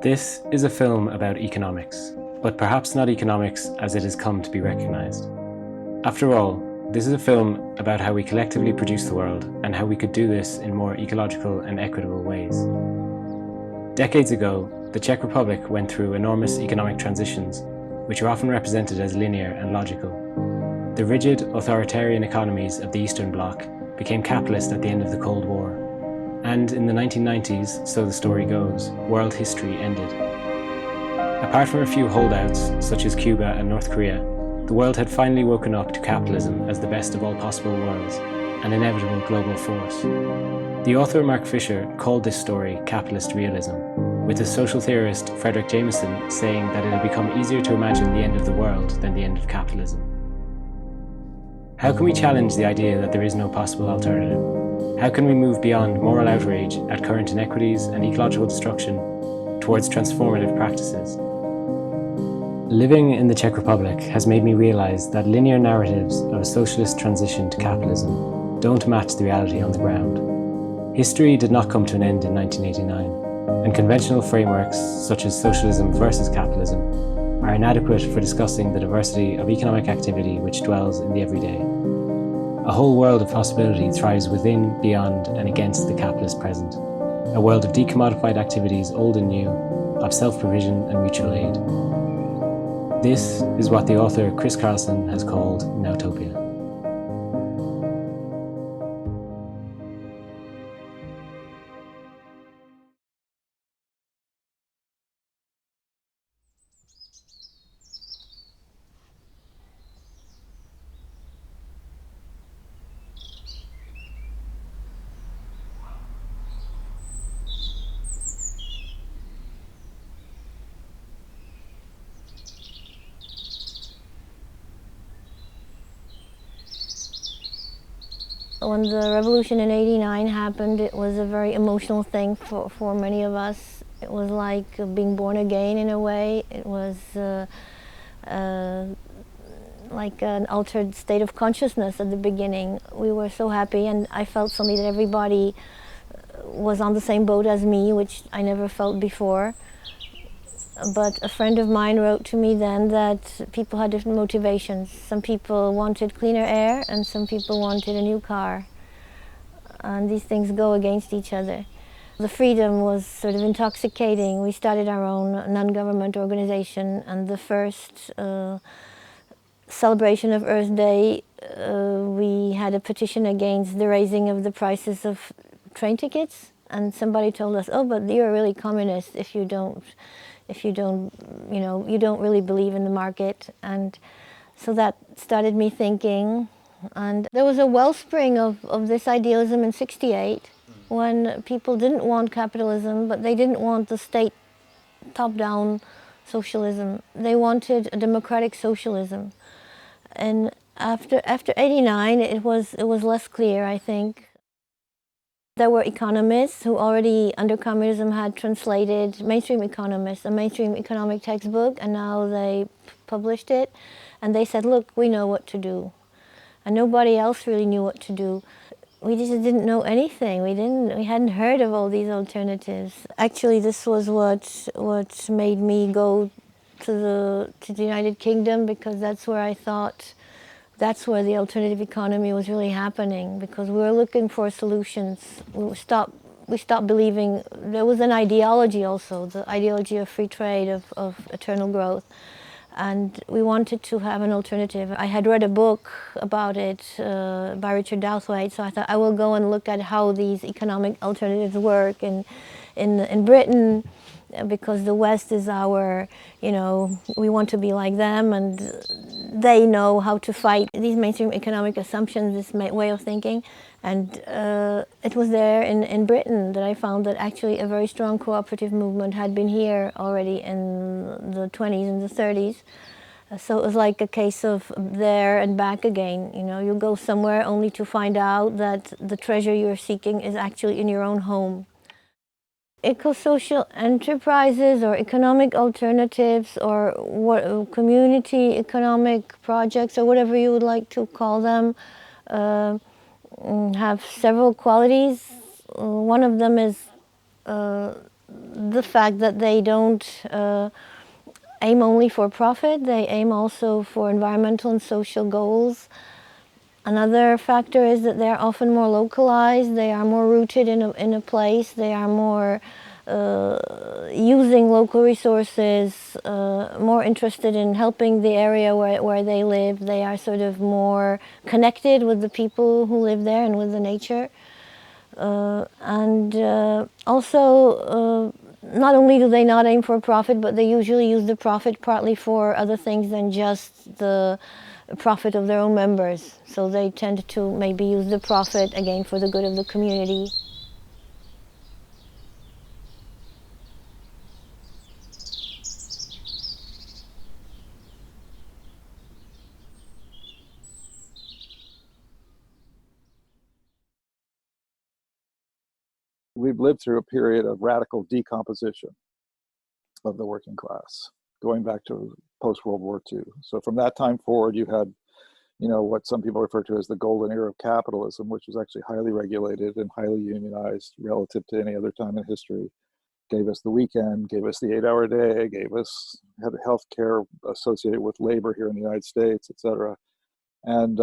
This is a film about economics, but perhaps not economics as it has come to be recognised. After all, this is a film about how we collectively produce the world and how we could do this in more ecological and equitable ways. Decades ago, the Czech Republic went through enormous economic transitions, which are often represented as linear and logical. The rigid, authoritarian economies of the Eastern Bloc became capitalist at the end of the Cold War. And in the 1990s, so the story goes, world history ended. Apart from a few holdouts, such as Cuba and North Korea, the world had finally woken up to capitalism as the best of all possible worlds, an inevitable global force. The author Mark Fisher called this story capitalist realism, with the social theorist Fredric Jameson saying that it had become easier to imagine the end of the world than the end of capitalism. How can we challenge the idea that there is no possible alternative? How can we move beyond moral outrage at current inequities and ecological destruction towards transformative practices? Living in the Czech Republic has made me realize that linear narratives of a socialist transition to capitalism don't match the reality on the ground. History did not come to an end in 1989, and conventional frameworks such as socialism versus capitalism are inadequate for discussing the diversity of economic activity which dwells in the everyday. A whole world of possibility thrives within, beyond, and against the capitalist present. A world of decommodified activities, old and new, of self-provision and mutual aid. This is what the author Chris Carlson has called Nowtopia. When the revolution in '89 happened, it was a very emotional thing for many of us. It was like being born again in a way. It was like an altered state of consciousness at the beginning. We were so happy, and I felt suddenly that everybody was on the same boat as me, which I never felt before. But a friend of mine wrote to me then that people had different motivations. Some people wanted cleaner air and some people wanted a new car. And these things go against each other. The freedom was sort of intoxicating. We started our own non-government organization, and the first celebration of Earth Day, we had a petition against the raising of the prices of train tickets. And somebody told us, oh, but you're really communist if you don't, you don't really believe in the market. And so that started me thinking. And there was a wellspring of this idealism in '68 when people didn't want capitalism, but they didn't want the state top-down socialism. They wanted a democratic socialism. And after '89, it was less clear, I think. There were economists who already, under communism, had translated, mainstream economists, a mainstream economic textbook, and now they published it. And they said, look, we know what to do. And nobody else really knew what to do. We just didn't know anything. We hadn't heard of all these alternatives. Actually, this was what made me go to the United Kingdom, because that's where I thought that's where the alternative economy was really happening, because we were looking for solutions. We stopped believing. There was an ideology also, the ideology of free trade, of eternal growth. And we wanted to have an alternative. I had read a book about it by Richard Douthwaite, so I thought I will go and look at how these economic alternatives work in Britain, because the West is our, we want to be like them, and they know how to fight these mainstream economic assumptions, this way of thinking. And it was there in Britain that I found that actually a very strong cooperative movement had been here already in the 20s and the 30s. So it was like a case of there and back again. You go somewhere only to find out that the treasure you're seeking is actually in your own home. Eco-social enterprises or economic alternatives or community economic projects or whatever you would like to call them have several qualities. One of them is the fact that they don't aim only for profit, they aim also for environmental and social goals. Another factor is that they're often more localized, they are more rooted in a place, they are more using local resources, more interested in helping the area where they live. They are sort of more connected with the people who live there and with the nature. Also, not only do they not aim for profit, but they usually use the profit partly for other things than just the profit of their own members. So they tend to maybe use the profit again for the good of the community. We've lived through a period of radical decomposition of the working class, going back to post-World War II. So from that time forward, you had, what some people refer to as the golden era of capitalism, which was actually highly regulated and highly unionized relative to any other time in history. Gave us the weekend, gave us the 8-hour day, had health care associated with labor here in the United States, et cetera. And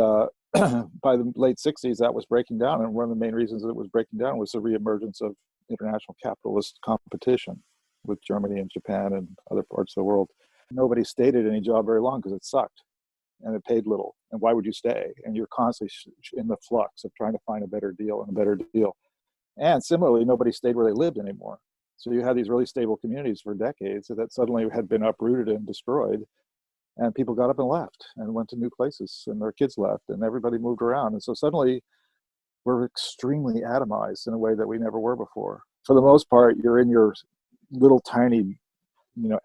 by the late 60s, that was breaking down. And one of the main reasons that it was breaking down was the reemergence of international capitalist competition with Germany and Japan and other parts of the world. Nobody stayed at any job very long because it sucked and it paid little. And why would you stay? And you're constantly in the flux of trying to find a better deal and a better deal. And similarly, nobody stayed where they lived anymore. So you had these really stable communities for decades that suddenly had been uprooted and destroyed. And people got up and left and went to new places, and their kids left, and everybody moved around. And so suddenly we're extremely atomized in a way that we never were before. For the most part, you're in your little tiny,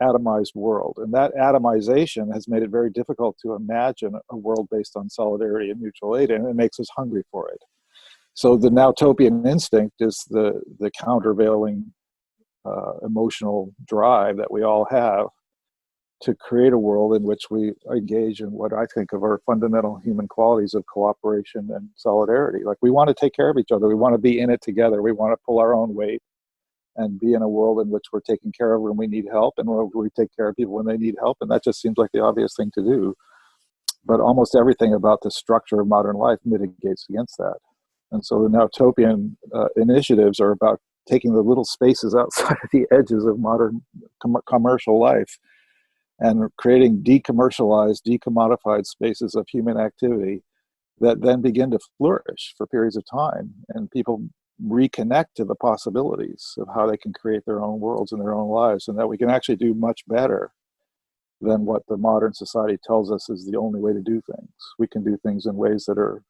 atomized world. And that atomization has made it very difficult to imagine a world based on solidarity and mutual aid, and it makes us hungry for it. So the Nowtopian instinct is the countervailing emotional drive that we all have to create a world in which we engage in what I think of our fundamental human qualities of cooperation and solidarity. Like, we want to take care of each other. We want to be in it together. We want to pull our own weight and be in a world in which we're taken care of when we need help, and where we take care of people when they need help. And that just seems like the obvious thing to do. But almost everything about the structure of modern life mitigates against that. And so the Nowtopian initiatives are about taking the little spaces outside of the edges of modern commercial life and creating decommercialized, decommodified spaces of human activity that then begin to flourish for periods of time. And people reconnect to the possibilities of how they can create their own worlds and their own lives, and that we can actually do much better than what the modern society tells us is the only way to do things. We can do things in ways that are,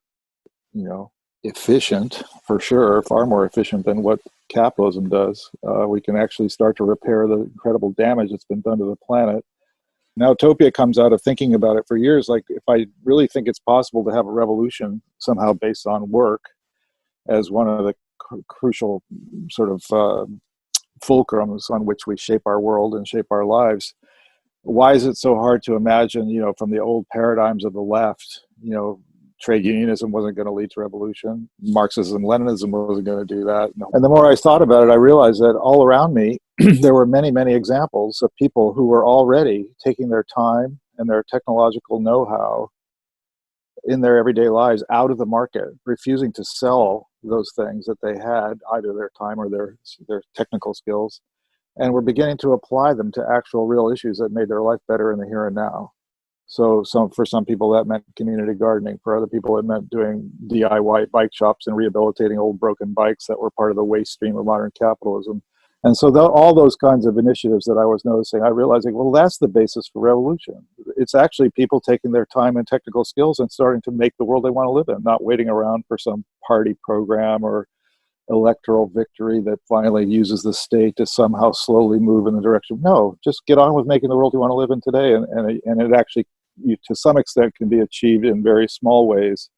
efficient, for sure, far more efficient than what capitalism does. We can actually start to repair the incredible damage that's been done to the planet. Nowtopia comes out of thinking about it for years. Like, if I really think it's possible to have a revolution somehow based on work as one of the crucial sort of fulcrums on which we shape our world and shape our lives, why is it so hard to imagine, from the old paradigms of the left, trade unionism wasn't going to lead to revolution. Marxism, Leninism wasn't going to do that. And the more I thought about it, I realized that all around me, there were many, many examples of people who were already taking their time and their technological know-how in their everyday lives out of the market, refusing to sell those things that they had, either their time or their technical skills, and were beginning to apply them to actual real issues that made their life better in the here and now. So for some people that meant community gardening. For other people it meant doing DIY bike shops and rehabilitating old broken bikes that were part of the waste stream of modern capitalism. And so all those kinds of initiatives that I was noticing, I realized, well, that's the basis for revolution. It's actually people taking their time and technical skills and starting to make the world they want to live in, not waiting around for some party program or electoral victory that finally uses the state to somehow slowly move in the direction. No, just get on with making the world you want to live in today. And it actually, to some extent, can be achieved in very small ways.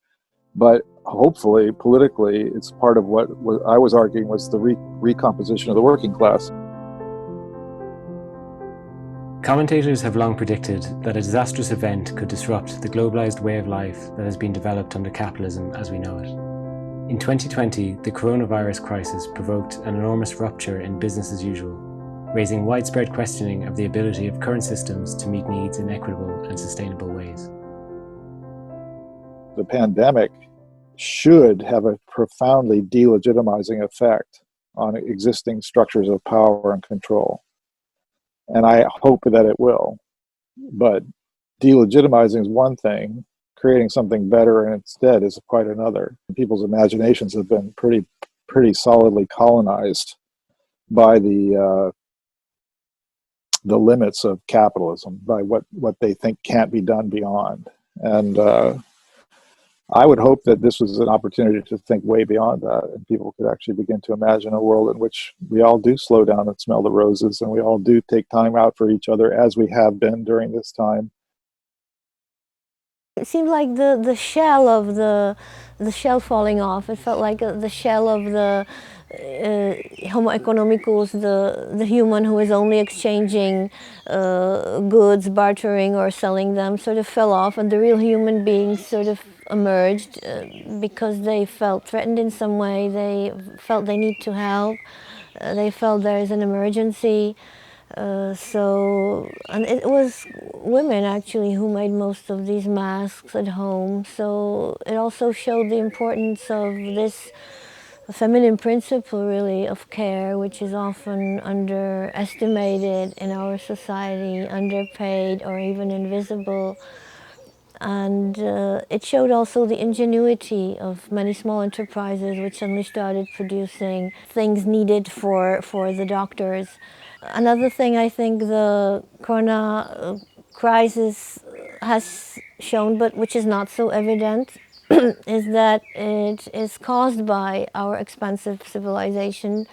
But hopefully, politically, it's part of what I was arguing was the recomposition of the working class. Commentators have long predicted that a disastrous event could disrupt the globalized way of life that has been developed under capitalism as we know it. In 2020, the coronavirus crisis provoked an enormous rupture in business as usual. raising widespread questioning of the ability of current systems to meet needs in equitable and sustainable ways. The pandemic should have a profoundly delegitimizing effect on existing structures of power and control. And I hope that it will. But delegitimizing is one thing, creating something better instead is quite another. People's imaginations have been pretty solidly colonized by the limits of capitalism, by what they think can't be done beyond. And I would hope that this was an opportunity to think way beyond that, and people could actually begin to imagine a world in which we all do slow down and smell the roses, and we all do take time out for each other, as we have been during this time. It seemed like the shell of the shell falling off. It felt like the shell of the Homo economicus, the human who is only exchanging goods, bartering or selling them, sort of fell off, and the real human beings sort of emerged because they felt threatened in some way. They felt they need to help. They felt there is an emergency. And it was women actually who made most of these masks at home. So it also showed the importance of this feminine principle, really, of care, which is often underestimated in our society, underpaid or even invisible. And it showed also the ingenuity of many small enterprises which suddenly started producing things needed for the doctors. Another thing I think the corona crisis has shown, but which is not so evident, is that it is caused by our expansive civilization.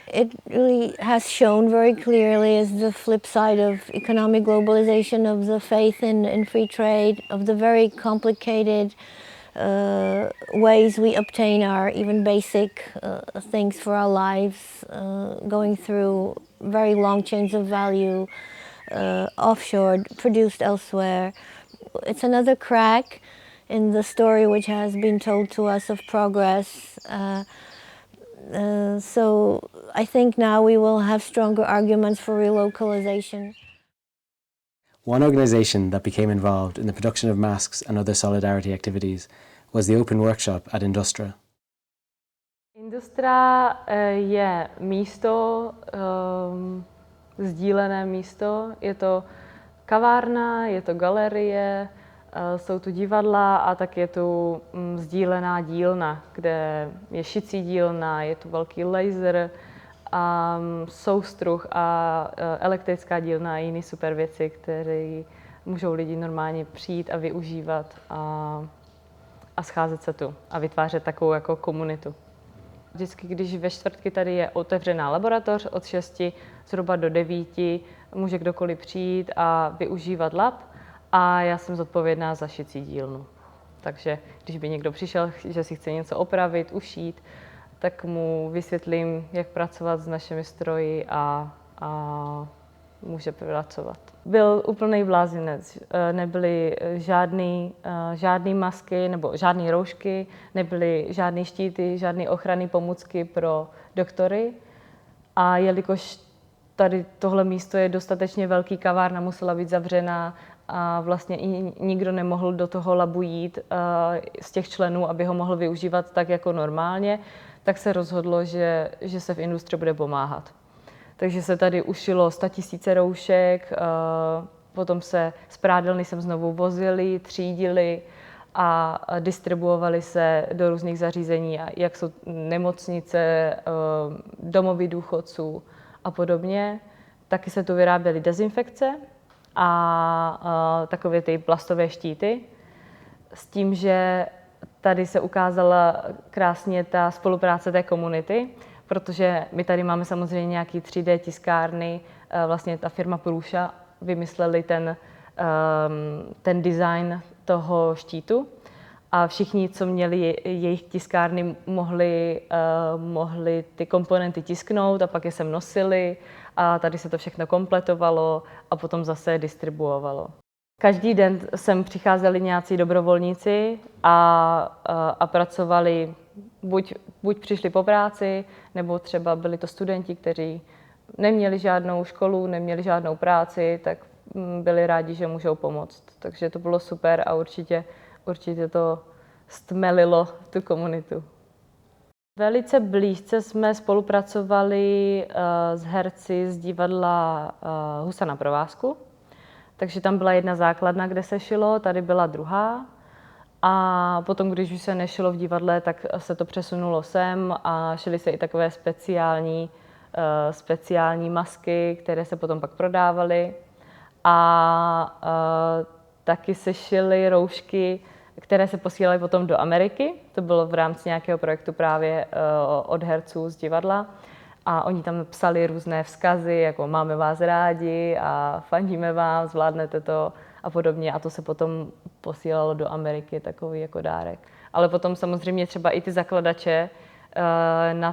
It really has shown very clearly as the flip side of economic globalization, of the faith in free trade, of the very complicated ways we obtain our even basic things for our lives, going through very long chains of value, offshore, produced elsewhere. It's another crack in the story which has been told to us of progress. So I think now we will have stronger arguments for relocalization. One organisation that became involved in the production of masks and other solidarity activities was the Open Workshop at Industra. Industra je místo, sdílené místo. Je to kavárna, je to galerie, jsou tu divadla a tak je tu sdílená dílna, kde je šicí dílna, je tu velký laser, a soustruh a elektrická dílna a jiné super věci, které můžou lidi normálně přijít a využívat a scházet se tu a vytvářet takovou jako komunitu. Vždycky, když ve čtvrtky tady je otevřená laboratoř od 6 zhruba do 9, může kdokoliv přijít a využívat lab a já jsem zodpovědná za šicí dílnu. Takže když by někdo přišel, že si chce něco opravit, ušít, tak mu vysvětlím, jak pracovat s našimi stroji a může pracovat. Byl úplný blázinec. Nebyly žádný masky nebo žádné roušky, nebyly žádné štíty, žádné ochranné pomůcky pro doktory. A jelikož tady tohle místo je dostatečně velký, kavárna musela být zavřená a vlastně i nikdo nemohl do toho labu jít z těch členů, aby ho mohl využívat tak jako normálně, tak se rozhodlo, že se v Industře bude pomáhat. Takže se tady ušilo 100 000 roušek, potom se z prádelny sem znovu vozili, třídili a distribuovali se do různých zařízení, jak jsou nemocnice, domovy důchodců a podobně. Taky se tu vyráběly dezinfekce a takové ty plastové štíty, s tím, že tady se ukázala krásně ta spolupráce té komunity, protože my tady máme samozřejmě nějaký 3D tiskárny, vlastně ta firma Průša vymysleli ten design toho štítu a všichni, co měli jejich tiskárny, mohli ty komponenty tisknout a pak je sem nosili a tady se to všechno kompletovalo a potom zase distribuovalo. Každý den sem přicházeli nějací dobrovolníci a pracovali, buď přišli po práci, nebo třeba byli to studenti, kteří neměli žádnou školu, neměli žádnou práci, tak byli rádi, že můžou pomoct. Takže to bylo super a určitě to stmelilo tu komunitu. Velice blízce jsme spolupracovali s herci z divadla Husa na provázku. Takže tam byla jedna základna, kde se šilo, tady byla druhá. A potom, když už se nešilo v divadle, tak se to přesunulo sem a šily se i takové speciální masky, které se potom pak prodávaly. A taky se šily roušky, které se posílaly potom do Ameriky. To bylo v rámci nějakého projektu právě od herců z divadla. A oni tam psali různé vzkazy, jako máme vás rádi a fandíme vám, zvládnete to a podobně. A to se potom posílalo do Ameriky, takový jako dárek. Ale potom samozřejmě třeba i ty zakladače na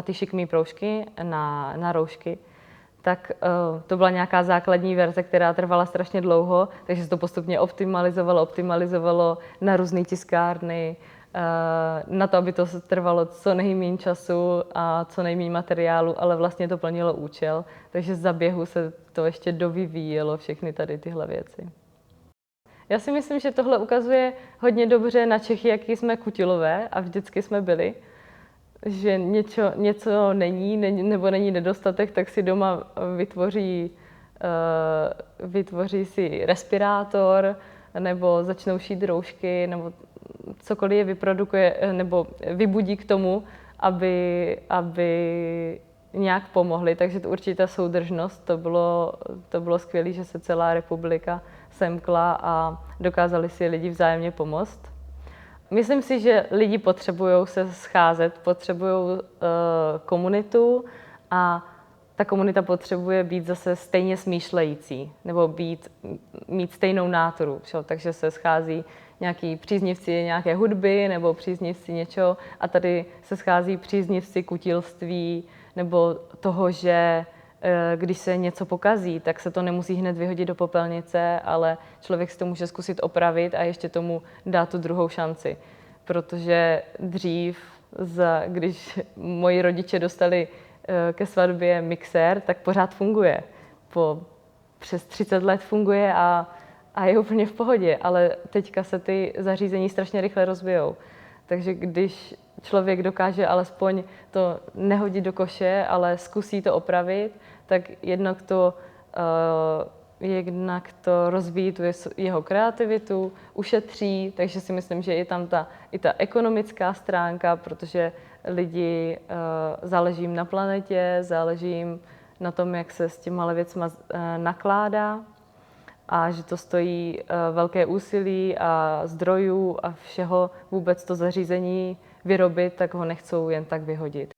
ty šikmý proužky, na roušky, tak to byla nějaká základní verze, která trvala strašně dlouho, takže se to postupně optimalizovalo na různé tiskárny, na to, aby to trvalo co nejméně času a co nejméně materiálu, ale vlastně to plnilo účel, takže za běhu se to ještě dovyvíjelo, všechny tady tyhle věci. Já si myslím, že tohle ukazuje hodně dobře na Čechy, jaký jsme kutilové a vždycky jsme byli, že něco není nebo není nedostatek, tak si doma vytvoří si respirátor nebo začnou šít roušky nebo cokoliv je vyprodukuje nebo vybudí k tomu, aby nějak pomohli. Takže to určitě ta soudržnost, to bylo skvělé, že se celá republika semkla a dokázali si lidi vzájemně pomoct. Myslím si, že lidi potřebují se scházet, potřebují komunitu a ta komunita potřebuje být zase stejně smýšlející nebo mít stejnou náturu. Takže se schází nějaký příznivci nějaké hudby nebo příznivci něčeho a tady se schází příznivci kutilství nebo toho, že když se něco pokazí, tak se to nemusí hned vyhodit do popelnice, ale člověk si to může zkusit opravit a ještě tomu dát tu druhou šanci. Protože dřív, když moji rodiče dostali ke svatbě mixér, tak pořád funguje. Přes 30 let funguje a je úplně v pohodě, ale teďka se ty zařízení strašně rychle rozbijou. Takže když člověk dokáže alespoň to nehodit do koše, ale zkusí to opravit, tak jednak to rozvíjí tu jeho kreativitu, ušetří, takže si myslím, že je tam i ta ekonomická stránka, protože lidi záleží jim na planetě, záleží jim na tom, jak se s těma věcma nakládá a že to stojí velké úsilí a zdrojů a všeho vůbec to zařízení vyrobit, tak ho nechcou jen tak vyhodit.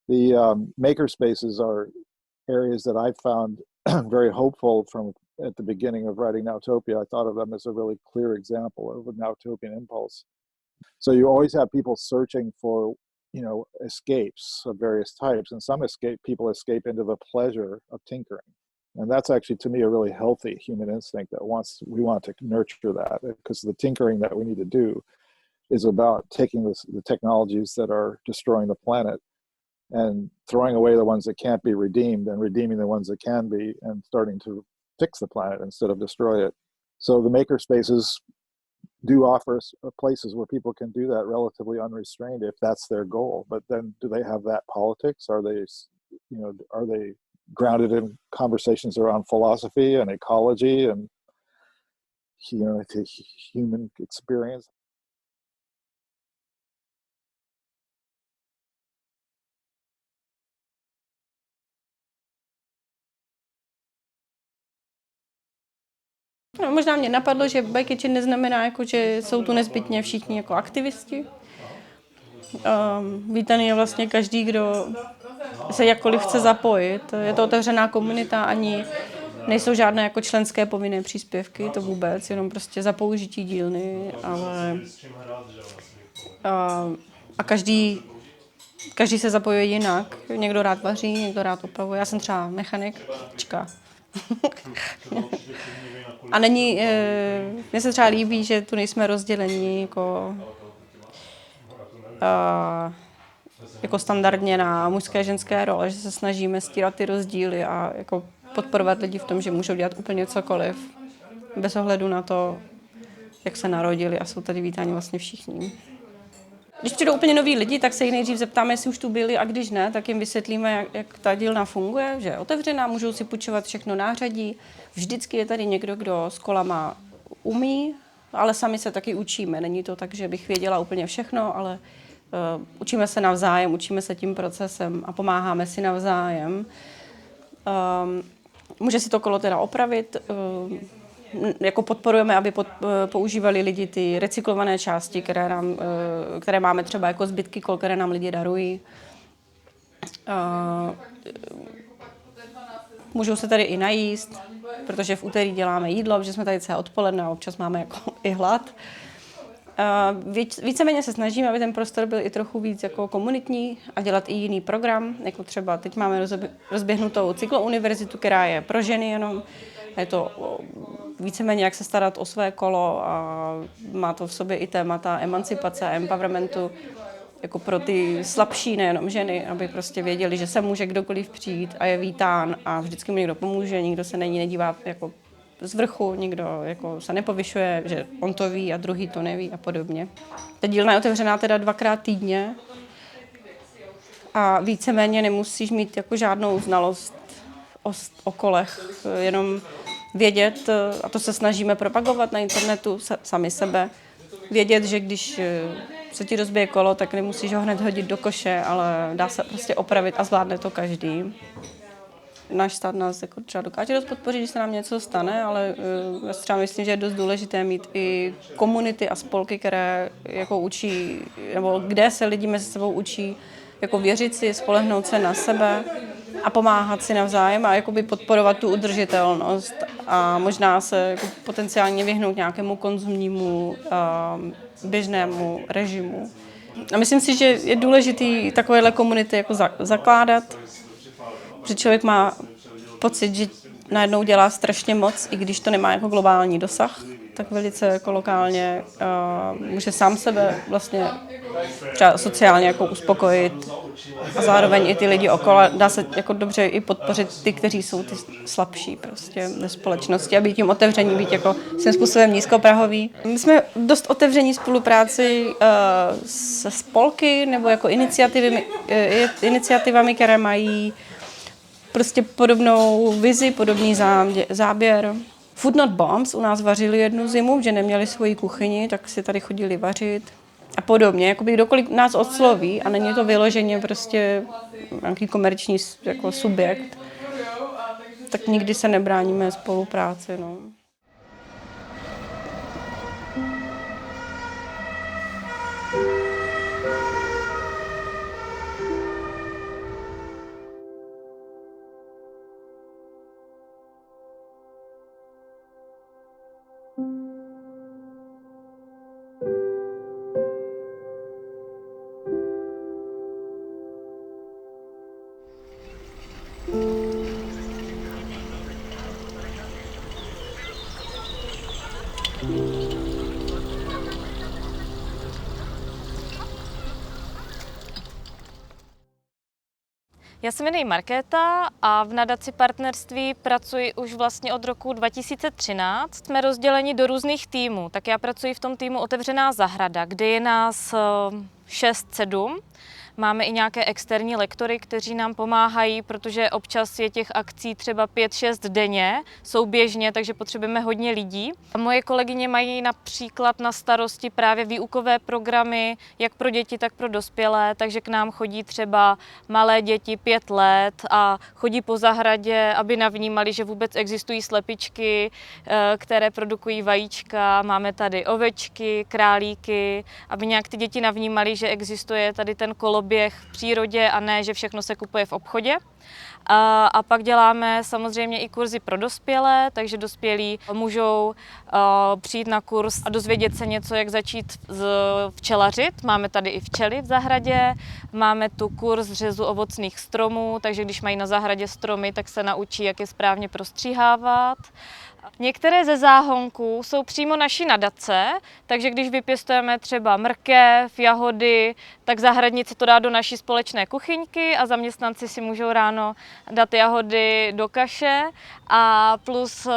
The makerspaces are areas that I found very hopeful from at the beginning of writing Nowtopia. I thought of them as a really clear example of a Nowtopian impulse. So you always have people searching for, escapes of various types, and some people escape into the pleasure of tinkering. And that's actually, to me, a really healthy human instinct that we want to nurture that, because the tinkering that we need to do is about taking the technologies that are destroying the planet and throwing away the ones that can't be redeemed and redeeming the ones that can be and starting to fix the planet instead of destroy it. So the maker spaces do offer places where people can do that relatively unrestrained if that's their goal. But then do they have that politics? Are they grounded in conversations around philosophy and ecology and the human experience? No, možná mě napadlo, že By Kitchen neznamená, že jsou tu nezbytně všichni jako aktivisti. Vítaný je vlastně každý, kdo se jakkoliv chce zapojit. Je to otevřená komunita, ani nejsou žádné jako členské povinné příspěvky, to vůbec, jenom prostě za použití dílny, ale a každý se zapojuje jinak. Někdo rád vaří, někdo rád opravuje. Já jsem třeba mechanik, A mně se třeba líbí, že tu nejsme rozdělení jako jako standardně na mužské a ženské role, že se snažíme stírat ty rozdíly a jako podporovat lidi v tom, že můžou dělat úplně cokoliv, bez ohledu na to, jak se narodili a jsou tady vítáni vlastně všichni. Když přijdou úplně noví lidi, tak se jich nejdřív zeptáme, jestli už tu byli, a když ne, tak jim vysvětlíme, jak ta dílna funguje, že je otevřená, můžou si půjčovat všechno nářadí. Vždycky je tady někdo, kdo s kolama umí, ale sami se taky učíme. Není to tak, že bych věděla úplně všechno, ale učíme se navzájem, učíme se tím procesem a pomáháme si navzájem. Může si to kolo teda opravit, jako podporujeme, aby používali lidi ty recyklované části, které máme třeba jako zbytky kol, které nám lidi darují. Můžou se tady i najíst, protože v úterý děláme jídlo, protože jsme tady celé odpoledne a občas máme jako i hlad. Víceméně se snažíme, aby ten prostor byl i trochu víc jako komunitní a dělat i jiný program, jako třeba teď máme rozběhnutou cyklouniverzitu, která je pro ženy jenom. Je to víceméně jak se starat o své kolo a má to v sobě i témata emancipace a empowermentu jako pro ty slabší, nejenom ženy, aby prostě věděli, že se může kdokoliv přijít a je vítán a vždycky mu někdo pomůže, nikdo se na ní nedívá jako z vrchu, nikdo jako se nepovyšuje, že on to ví a druhý to neví a podobně. Ta dílna je otevřená teda 2krát týdně a víceméně nemusíš mít jako žádnou znalost o kolech, jenom vědět, a to se snažíme propagovat na internetu sami sebe, vědět, že když se ti rozbije kolo, tak nemusíš ho hned hodit do koše, ale dá se prostě opravit a zvládne to každý. Náš stát nás jako třeba dokáže dost podpořit, když se nám něco stane, ale já si třeba myslím, že je dost důležité mít i komunity a spolky, které jako učí, nebo kde se lidi mezi sebou učí jako věřit si, spolehnout se na sebe a pomáhat si navzájem a jakoby podporovat tu udržitelnost a možná se jako potenciálně vyhnout nějakému konzumnímu běžnému režimu. A myslím si, že je důležité takovéhle komunity jako zakládat, protože člověk má pocit, že najednou dělá strašně moc, i když to nemá jako globální dosah, tak velice jako lokálně může sám sebe vlastně třeba sociálně jako uspokojit a zároveň i ty lidi okolo. Dá se jako dobře i podpořit ty, kteří jsou ty slabší prostě ve společnosti a být tím otevření, být jako svým způsobem nízkoprahový. My jsme dost otevření spolupráci se spolky nebo jako iniciativami, které mají prostě podobnou vizi, podobný záběr. Food Not Bombs u nás vařili jednu zimu, že neměli svoji kuchyni, tak si tady chodili vařit a podobně. Jakoby kdokoliv nás osloví a není to vyloženě prostě nějaký komerční jako subjekt, tak nikdy se nebráníme spolupráci. No. Já se jmenuji Markéta a v nadaci partnerství pracuji už vlastně od roku 2013. Jsme rozděleni do různých týmů, tak já pracuji v tom týmu Otevřená zahrada, kde je nás 6-7. Máme i nějaké externí lektory, kteří nám pomáhají, protože občas je těch akcí třeba 5-6 denně, souběžně, takže potřebujeme hodně lidí. A moje kolegyně mají například na starosti právě výukové programy, jak pro děti, tak pro dospělé, takže k nám chodí třeba malé děti 5 let a chodí po zahradě, aby navnímali, že vůbec existují slepičky, které produkují vajíčka. Máme tady ovečky, králíky, aby nějak ty děti navnímali, že existuje tady ten koloběh v přírodě a ne, že všechno se kupuje v obchodě. A pak děláme samozřejmě i kurzy pro dospělé, takže dospělí můžou přijít na kurz a dozvědět se něco, jak začít včelařit. Máme tady i včely v zahradě, máme tu kurz řezu ovocných stromů, takže když mají na zahradě stromy, tak se naučí, jak je správně prostříhávat. Některé ze záhonků jsou přímo naší nadace, takže když vypěstujeme třeba mrkev, jahody, tak zahradníci to dá do naší společné kuchyňky a zaměstnanci si můžou ráno dát jahody do kaše a plus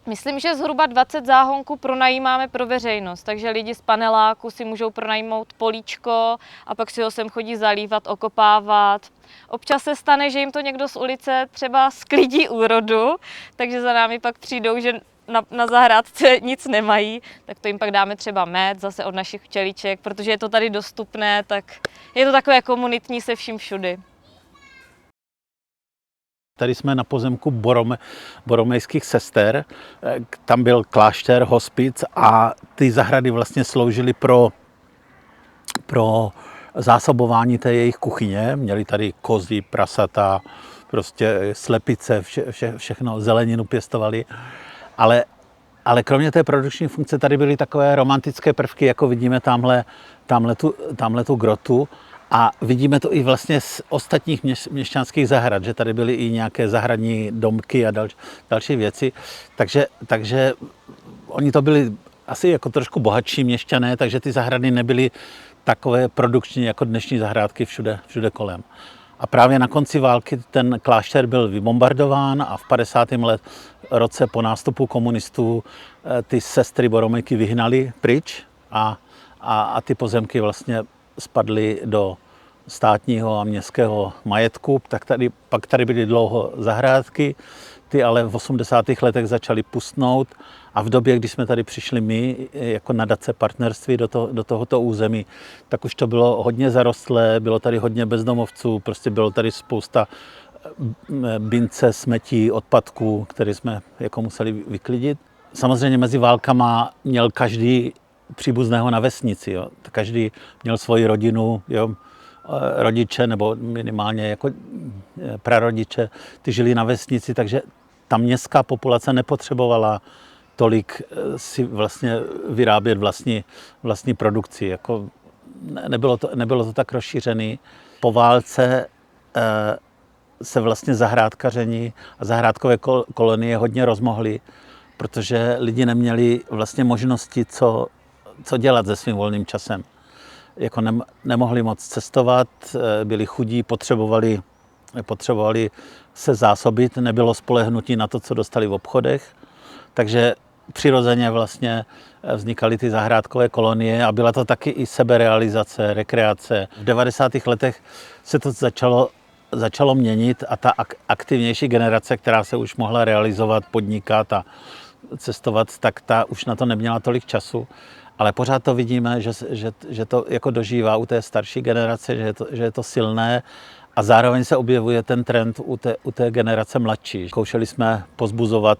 myslím, že zhruba 20 záhonků pronajímáme pro veřejnost, takže lidi z paneláku si můžou pronajmout políčko a pak si ho sem chodí zalívat, okopávat. Občas se stane, že jim to někdo z ulice třeba sklidí úrodu, takže za námi pak přijdou, že na zahrádce nic nemají, tak to jim pak dáme třeba med zase od našich včelíček, protože je to tady dostupné, tak je to takové komunitní se vším všudy. Tady jsme na pozemku boromejských sester, tam byl klášter, hospic a ty zahrady vlastně sloužily pro zásobování té jejich kuchyně. Měli tady kozy, prasata, prostě slepice, všechno, zeleninu pěstovali. Ale kromě té produkční funkce tady byly takové romantické prvky, jako vidíme tamhle tu grotu. A vidíme to i vlastně z ostatních měšťanských zahrad, že tady byly i nějaké zahradní domky a další věci. Takže oni to byli asi jako trošku bohatší měšťané, takže ty zahrady nebyly takové produkční jako dnešní zahrádky všude kolem. A právě na konci války ten klášter byl vybombardován a v 50. roce po nástupu komunistů ty sestry boromejky vyhnali pryč a ty pozemky vlastně spadly do státního a městského majetku, pak tady byly dlouho zahrádky, ty ale v 80. letech začaly pustnout a v době, kdy jsme tady přišli my jako nadace partnerství do tohoto území, tak už to bylo hodně zarostlé, bylo tady hodně bezdomovců, prostě bylo tady spousta bince, smetí, odpadků, které jsme jako museli vyklidit. Samozřejmě mezi válkama měl každý příbuzného na vesnici. Jo. Každý měl svoji rodinu, jo. Rodiče nebo minimálně jako prarodiče, ty žili na vesnici, takže ta městská populace nepotřebovala tolik si vlastně vyrábět vlastní produkci. Jako nebylo to tak rozšířený. Po válce se vlastně zahrádkaření a zahrádkové kolonie hodně rozmohly, protože lidi neměli vlastně možnosti, co dělat se svým volným časem. Jako nemohli moc cestovat, byli chudí, potřebovali se zásobit, nebylo spolehnutí na to, co dostali v obchodech, takže přirozeně vlastně vznikaly ty zahrádkové kolonie a byla to taky i seberealizace, rekreace. V 90. letech se to začalo měnit a ta aktivnější generace, která se už mohla realizovat, podnikat a cestovat, tak ta už na to neměla tolik času. Ale pořád to vidíme, že to jako dožívá u té starší generace, že je to silné a zároveň se objevuje ten trend u té generace mladší. Zkoušeli jsme pozbuzovat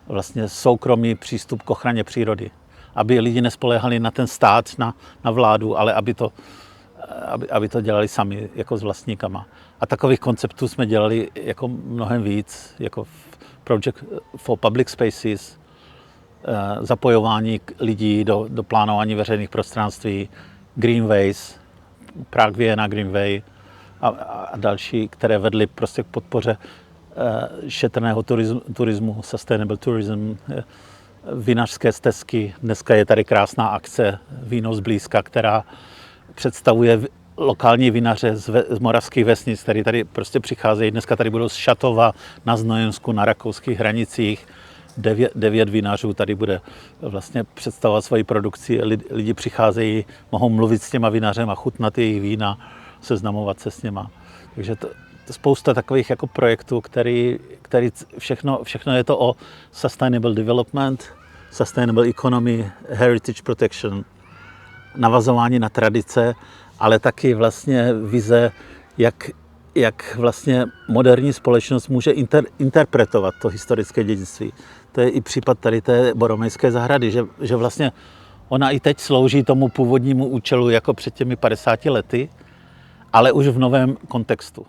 vlastně soukromý přístup k ochraně přírody, aby lidi nespoléhali na ten stát, na vládu, ale aby to dělali sami jako s vlastníkama. A takových konceptů jsme dělali jako mnohem víc, jako Project for Public Spaces, zapojování lidí do plánování veřejných prostranství, Greenways, Prague Vienna Greenway a další, které vedly prostě k podpoře šetrného turismu, sustainable tourism, vinařské stezky. Dneska je tady krásná akce Víno zblízka, která představuje lokální vinaře z moravských vesnic, které tady prostě přicházejí. Dneska tady budou z Šatova na Znojemsku, na rakouských hranicích. 9 vinařů tady bude vlastně představovat svoji produkci. Lidi přicházejí, mohou mluvit s těma vinařem a chutnat jejich vína, seznamovat se s něma. Takže to spousta takových jako projektů, který všechno je to o sustainable development, sustainable economy, heritage protection, navazování na tradice, ale taky vlastně vize, jak vlastně moderní společnost může interpretovat to historické dědictví. To je i případ tady té boromejské zahrady, že vlastně ona i teď slouží tomu původnímu účelu jako před těmi 50 lety, ale už v novém kontextu.